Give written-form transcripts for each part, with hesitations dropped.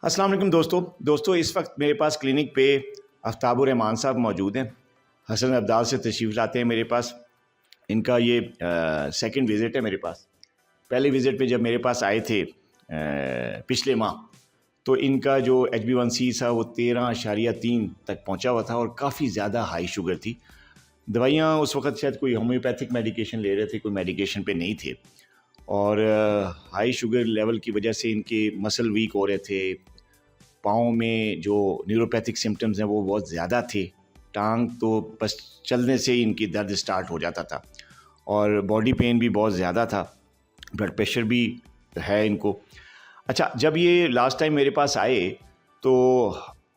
अस्सलाम वालेकुम दोस्तों इस वक्त मेरे पास क्लिनिक पे आफ्ताब और रहमान साहब मौजूद हैं। हसन अब्दाल से तशरीफ़ लाते हैं मेरे पास। इनका ये सेकंड विज़िट है मेरे पास। पहले विज़िट पे जब मेरे पास आए थे पिछले माह, तो इनका जो HbA1c था वो 13.3 तक पहुंचा हुआ था और काफ़ी ज़्यादा हाई शुगर थी। दवाइयाँ उस वक्त शायद कोई होम्योपैथिक मेडिकेशन ले रहे थे, कोई मेडिकेशन पे नहीं थे, और हाई शुगर लेवल की वजह से इनके मसल वीक हो रहे थे। पाँव में जो न्यूरोपैथिक सिम्टम्स हैं वो बहुत ज़्यादा थे। टांग तो बस चलने से ही इनकी दर्द स्टार्ट हो जाता था और बॉडी पेन भी बहुत ज़्यादा था। ब्लड प्रेशर भी है इनको। अच्छा, जब ये लास्ट टाइम मेरे पास आए तो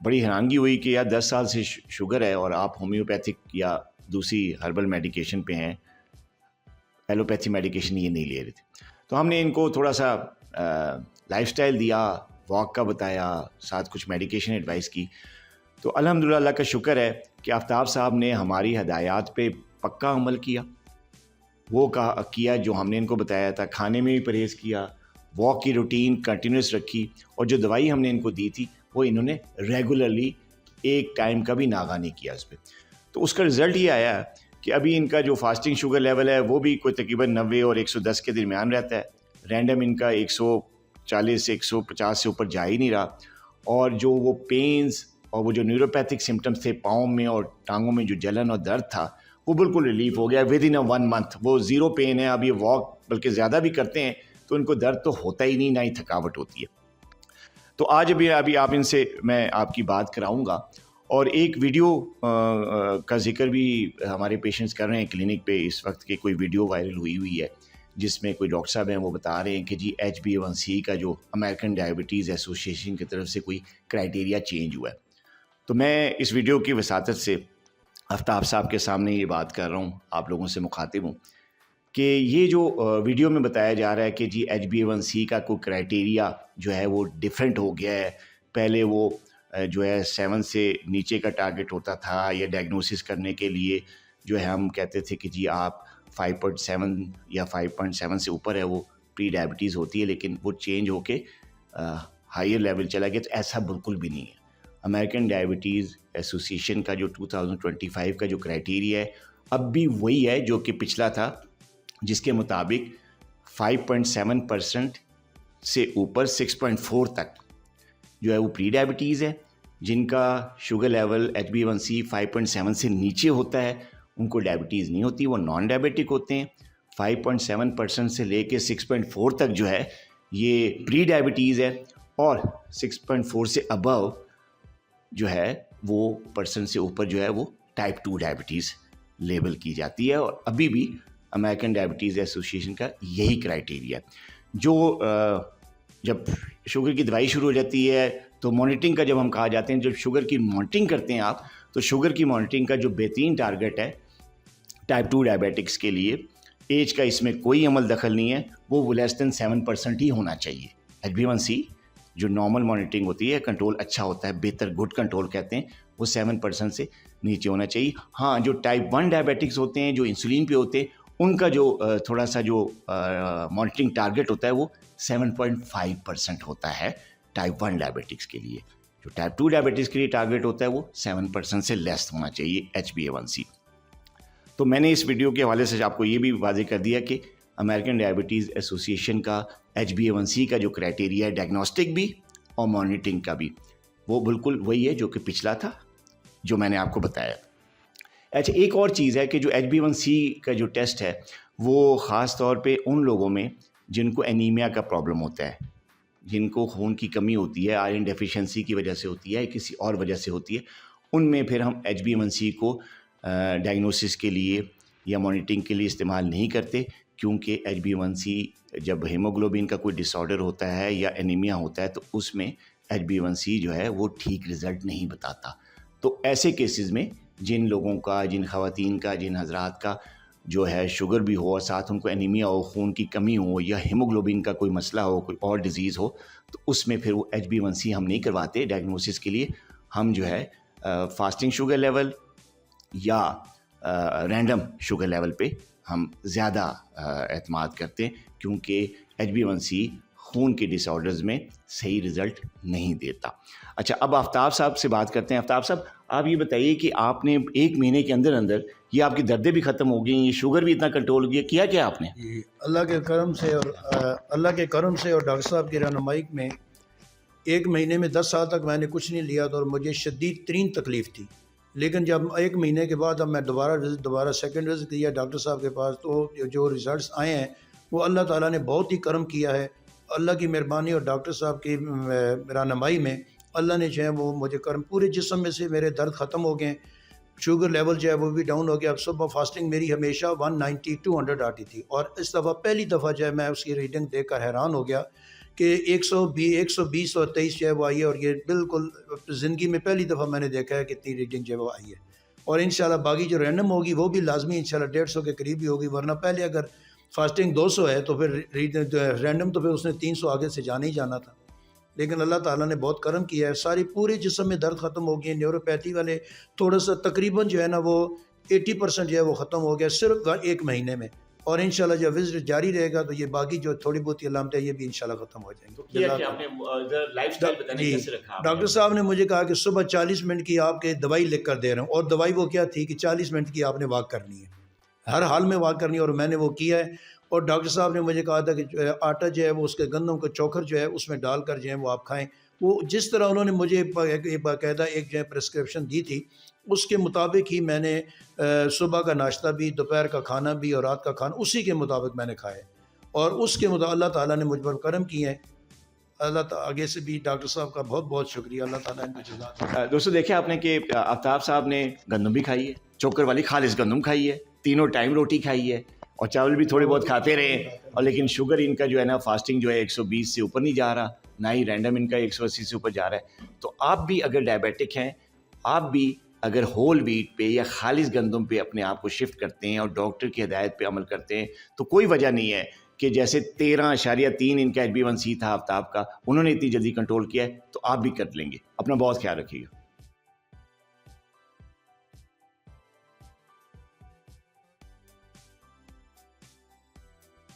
बड़ी हैरानगी हुई कि यार 10 साल से शुगर है और आप होम्योपैथिक या दूसरी हर्बल मेडिकेशन पे हैं, एलोपैथी मेडिकेशन ये नहीं ले रहे थे। तो हमने इनको थोड़ा सा लाइफस्टाइल दिया, वॉक का बताया, साथ कुछ मेडिकेशन एडवाइस की। तो अल्हम्दुलिल्लाह अल्लाह का शुक्र है कि आफ्ताब साहब ने हमारी हदायत पे पक्का अमल किया। वो किया जो हमने इनको बताया था। खाने में भी परहेज़ किया, वॉक की रूटीन कंटिन्यूस रखी, और जो दवाई हमने इनको दी थी वो इन्होंने रेगुलरली एक टाइम का भी नागा नहीं किया इस पर। तो उसका रिज़ल्ट ये आया कि अभी इनका जो फास्टिंग शुगर लेवल है वो भी कोई तकरीबन 90 और 110 के दरमियान रहता है। रैंडम इनका 140 से 150 से ऊपर जा ही नहीं रहा। और जो वो पेन्स और वो जो न्यूरोपैथिक सिम्टम्स थे पाँव में और टांगों में, जो जलन और दर्द था, वो बिल्कुल रिलीफ हो गया विद इन 1 मंथ। वो ज़ीरो पेन है। अब ये वॉक बल्कि ज़्यादा भी करते हैं तो इनको दर्द तो होता ही नहीं, ना ही थकावट होती है। तो आज अभी आप इनसे मैं आपकी बात कराऊंगा, और एक वीडियो का जिक्र भी हमारे पेशेंट्स कर रहे हैं क्लिनिक पे इस वक्त की। कोई वीडियो वायरल हुई है जिसमें कोई डॉक्टर साहब हैं, वो बता रहे हैं कि जी HbA1c का जो अमेरिकन डायबिटीज़ एसोसिएशन की तरफ से कोई क्राइटेरिया चेंज हुआ है। तो मैं इस वीडियो की वसातत से आफ्ताब साहब के सामने ये बात कर रहा हूँ, आप लोगों से मुखातिब हूँ कि ये जो वीडियो में बताया जा रहा है कि जी HbA1c का कोई क्राइटेरिया जो है वो डिफरेंट हो गया है। पहले वो जो है 7 से नीचे का टारगेट होता था, या डायग्नोसिस करने के लिए जो है हम कहते थे कि जी आप 5.7 या 5.7 से ऊपर है वो प्री डायबिटीज़ होती है, लेकिन वो चेंज होके हायर लेवल चला गया। तो ऐसा बिल्कुल भी नहीं है। अमेरिकन डायबिटीज़ एसोसिएशन का जो 2025 का जो क्राइटेरिया है अब भी वही है जो कि पिछला था, जिसके मुताबिक 5.7% से ऊपर 6.4 तक जो है वो प्री डायबिटीज़ है। जिनका शुगर लेवल HbA1c 5.7 से नीचे होता है उनको डायबिटीज़ नहीं होती, वो नॉन डायबिटिक होते हैं। 5.7% से लेके 6.4 तक जो है ये प्री डायबिटीज़ है, और 6.4 से अबव जो है वो परसेंट से ऊपर जो है वो टाइप 2 डायबिटीज़ लेबल की जाती है। और अभी भी अमेरिकन डायबिटीज़ एसोसिएशन का यही क्राइटेरिया। जो जब शुगर की दवाई शुरू हो जाती है तो मॉनिटरिंग का जब हम कहा जाते हैं, जब शुगर की मॉनिटरिंग करते हैं आप, तो शुगर की मॉनिटरिंग का जो बेहतरीन टारगेट है टाइप 2 डायबिटिक्स के लिए, एज का इसमें कोई अमल दखल नहीं है, वो लेस दैन 7% ही होना चाहिए। HbA1c जो नॉर्मल मॉनिटरिंग होती है, कंट्रोल अच्छा होता है, बेहतर गुड कंट्रोल कहते हैं, वो 7% से नीचे होना चाहिए। हाँ, जो टाइप 1 डायबिटिक्स होते हैं, जो इंसुलिन पे होते हैं, उनका जो थोड़ा सा जो मॉनिटरिंग टारगेट होता है वो 7.5% होता है टाइप 1 डायबिटिक्स के लिए। जो टाइप 2 डायबिटिक्स के लिए टारगेट होता है वो 7% से लेस होना चाहिए HbA1c। तो मैंने इस वीडियो के हवाले से आपको ये भी वाज़ेह कर दिया कि अमेरिकन डायबिटीज़ एसोसिएशन का HbA1c का जो क्राइटेरिया है, डायग्नोस्टिक भी और मॉनिटरिंग का भी, वो बिल्कुल वही है जो कि पिछला था, जो मैंने आपको बताया। अच्छा, एक और चीज़ है कि जो HbA1c का जो टेस्ट है वो ख़ास तौर पे उन लोगों में जिनको एनीमिया का प्रॉब्लम होता है, जिनको खून की कमी होती है, आयरन डेफिशिएंसी की वजह से होती है, किसी और वजह से होती है, उनमें फिर हम HbA1c को डायग्नोसिस के लिए या मॉनिटरिंग के लिए इस्तेमाल नहीं करते, क्योंकि HbA1c जब हीमोग्लोबिन का कोई डिसऑर्डर होता है या एनीमिया होता है तो उसमें HbA1c जो है वो ठीक रिज़ल्ट नहीं बताता। तो ऐसे केसेस में जिन लोगों का, जिन ख़वातीन का, जिन हजरात का जो है शुगर भी हो और साथ उनको एनीमिया हो, खून की कमी हो, या हीमोग्लोबिन का कोई मसला हो, कोई और डिज़ीज़ हो, तो उसमें फिर वो HbA1c हम नहीं करवाते डायग्नोसिस के लिए। हम जो है फास्टिंग शुगर लेवल या रैंडम शुगर लेवल पे हम ज़्यादा एतमाद करते हैं, क्योंकि HbA1c خون کے ڈس آرڈرز میں صحیح رزلٹ نہیں دیتا. اچھا اب آفتاب صاحب سے بات کرتے ہیں. آفتاب صاحب آپ یہ بتائیے کہ آپ نے 1 مہینے کے اندر اندر یہ آپ کی دردیں بھی ختم ہو گئیں, یہ شوگر بھی اتنا کنٹرول ہو گیا, کیا کیا آپ نے؟ اللہ کے کرم سے اور ڈاکٹر صاحب کی رہنمائی میں 1 مہینے میں 10 سال تک میں نے کچھ نہیں لیا تھا اور مجھے شدید ترین تکلیف تھی. لیکن جب 1 مہینے کے بعد اب میں دوبارہ سیکنڈ وزٹ کیا ڈاکٹر صاحب کے پاس, تو جو ریزلٹس آئے ہیں وہ اللہ تعالیٰ نے بہت ہی کرم کیا ہے. اللہ کی مہربانی اور ڈاکٹر صاحب کی رہنمائی میں اللہ نے جو ہے وہ مجھے کرم, پورے جسم میں سے میرے درد ختم ہو گئے, شوگر لیول جو ہے وہ بھی ڈاؤن ہو گیا. اب صبح فاسٹنگ میری ہمیشہ 190-200 آتی تھی, اور اس دفعہ پہلی دفعہ جو ہے میں اس کی ریڈنگ دیکھ کر حیران ہو گیا کہ 120 اور 23 جو ہے وہ آئی ہے, اور یہ بالکل زندگی میں پہلی دفعہ میں نے دیکھا ہے کہ اتنی ریڈنگ جو ہے وہ آئی ہے. اور انشاءاللہ باقی جو رینڈم ہوگی وہ بھی لازمی انشاءاللہ 150 کے قریب ہی ہوگی, ورنہ پہلے اگر فاسٹنگ 200 ہے تو پھر رینڈم تو پھر اس نے 300 آگے سے جانا ہی جانا تھا. لیکن اللہ تعالیٰ نے بہت کرم کیا ہے, ساری پورے جسم میں درد ختم ہو گئے. نیوروپیتھی والے تھوڑا سا تقریباً جو ہے نا وہ 80% جو ہے وہ ختم ہو گیا صرف 1 مہینے میں, اور انشاءاللہ جب وزٹ جاری رہے گا تو یہ باقی جو تھوڑی بہت علامتیں یہ بھی انشاءاللہ ختم ہو جائیں گی. ڈاکٹر صاحب نے مجھے کہا کہ صبح 40 منٹ کی آپ کے دوائی لکھ کر دے رہا ہوں, اور دوائی وہ کیا تھی کہ 40 منٹ کی آپ نے واک کرنی ہے, ہر حال میں واک کرنی ہے, اور میں نے وہ کیا ہے. اور ڈاکٹر صاحب نے مجھے کہا تھا کہ آٹا جو ہے وہ اس کے گندم کا چوکھر جو ہے اس میں ڈال کر جو ہے وہ آپ کھائیں. وہ جس طرح انہوں نے مجھے باقاعدہ ایک جو ہے پرسکرپشن دی تھی اس کے مطابق ہی میں نے صبح کا ناشتہ بھی, دوپہر کا کھانا بھی اور رات کا کھانا اسی کے مطابق میں نے کھایا, اور اس کے مطابق اللہ تعالیٰ نے مجھ پر کرم کیے ہیں. اللہ تعالیٰ آگے سے بھی ڈاکٹر صاحب کا بہت بہت شکریہ. اللہ تعالیٰ ان کو جزا. دوستوں دیکھیں آپ نے کہ آفتاب صاحب نے گندم بھی کھائی ہے, چوکر والی خالص گندم کھائی ہے, تینوں ٹائم روٹی کھائی ہے, اور چاول بھی تھوڑے بہت کھاتے رہے, اور لیکن شوگر ان کا جو ہے نا فاسٹنگ جو ہے 120 سے اوپر نہیں جا رہا, نہ ہی رینڈم ان کا 180 سے اوپر جا رہا ہے. تو آپ بھی اگر ڈائبیٹک ہیں, آپ بھی اگر ہول ویٹ پہ یا خالص گندم پہ اپنے آپ کو شفٹ کرتے ہیں اور ڈاکٹر کی ہدایت پہ عمل کرتے ہیں, تو کوئی وجہ نہیں ہے کہ جیسے 13.3 ان کا HbA1c تھا آفتاب کا, انہوں نے اتنی جلدی کنٹرول کیا ہے, تو آپ بھی کر لیں گے. اپنا بہت خیال رکھیے گا.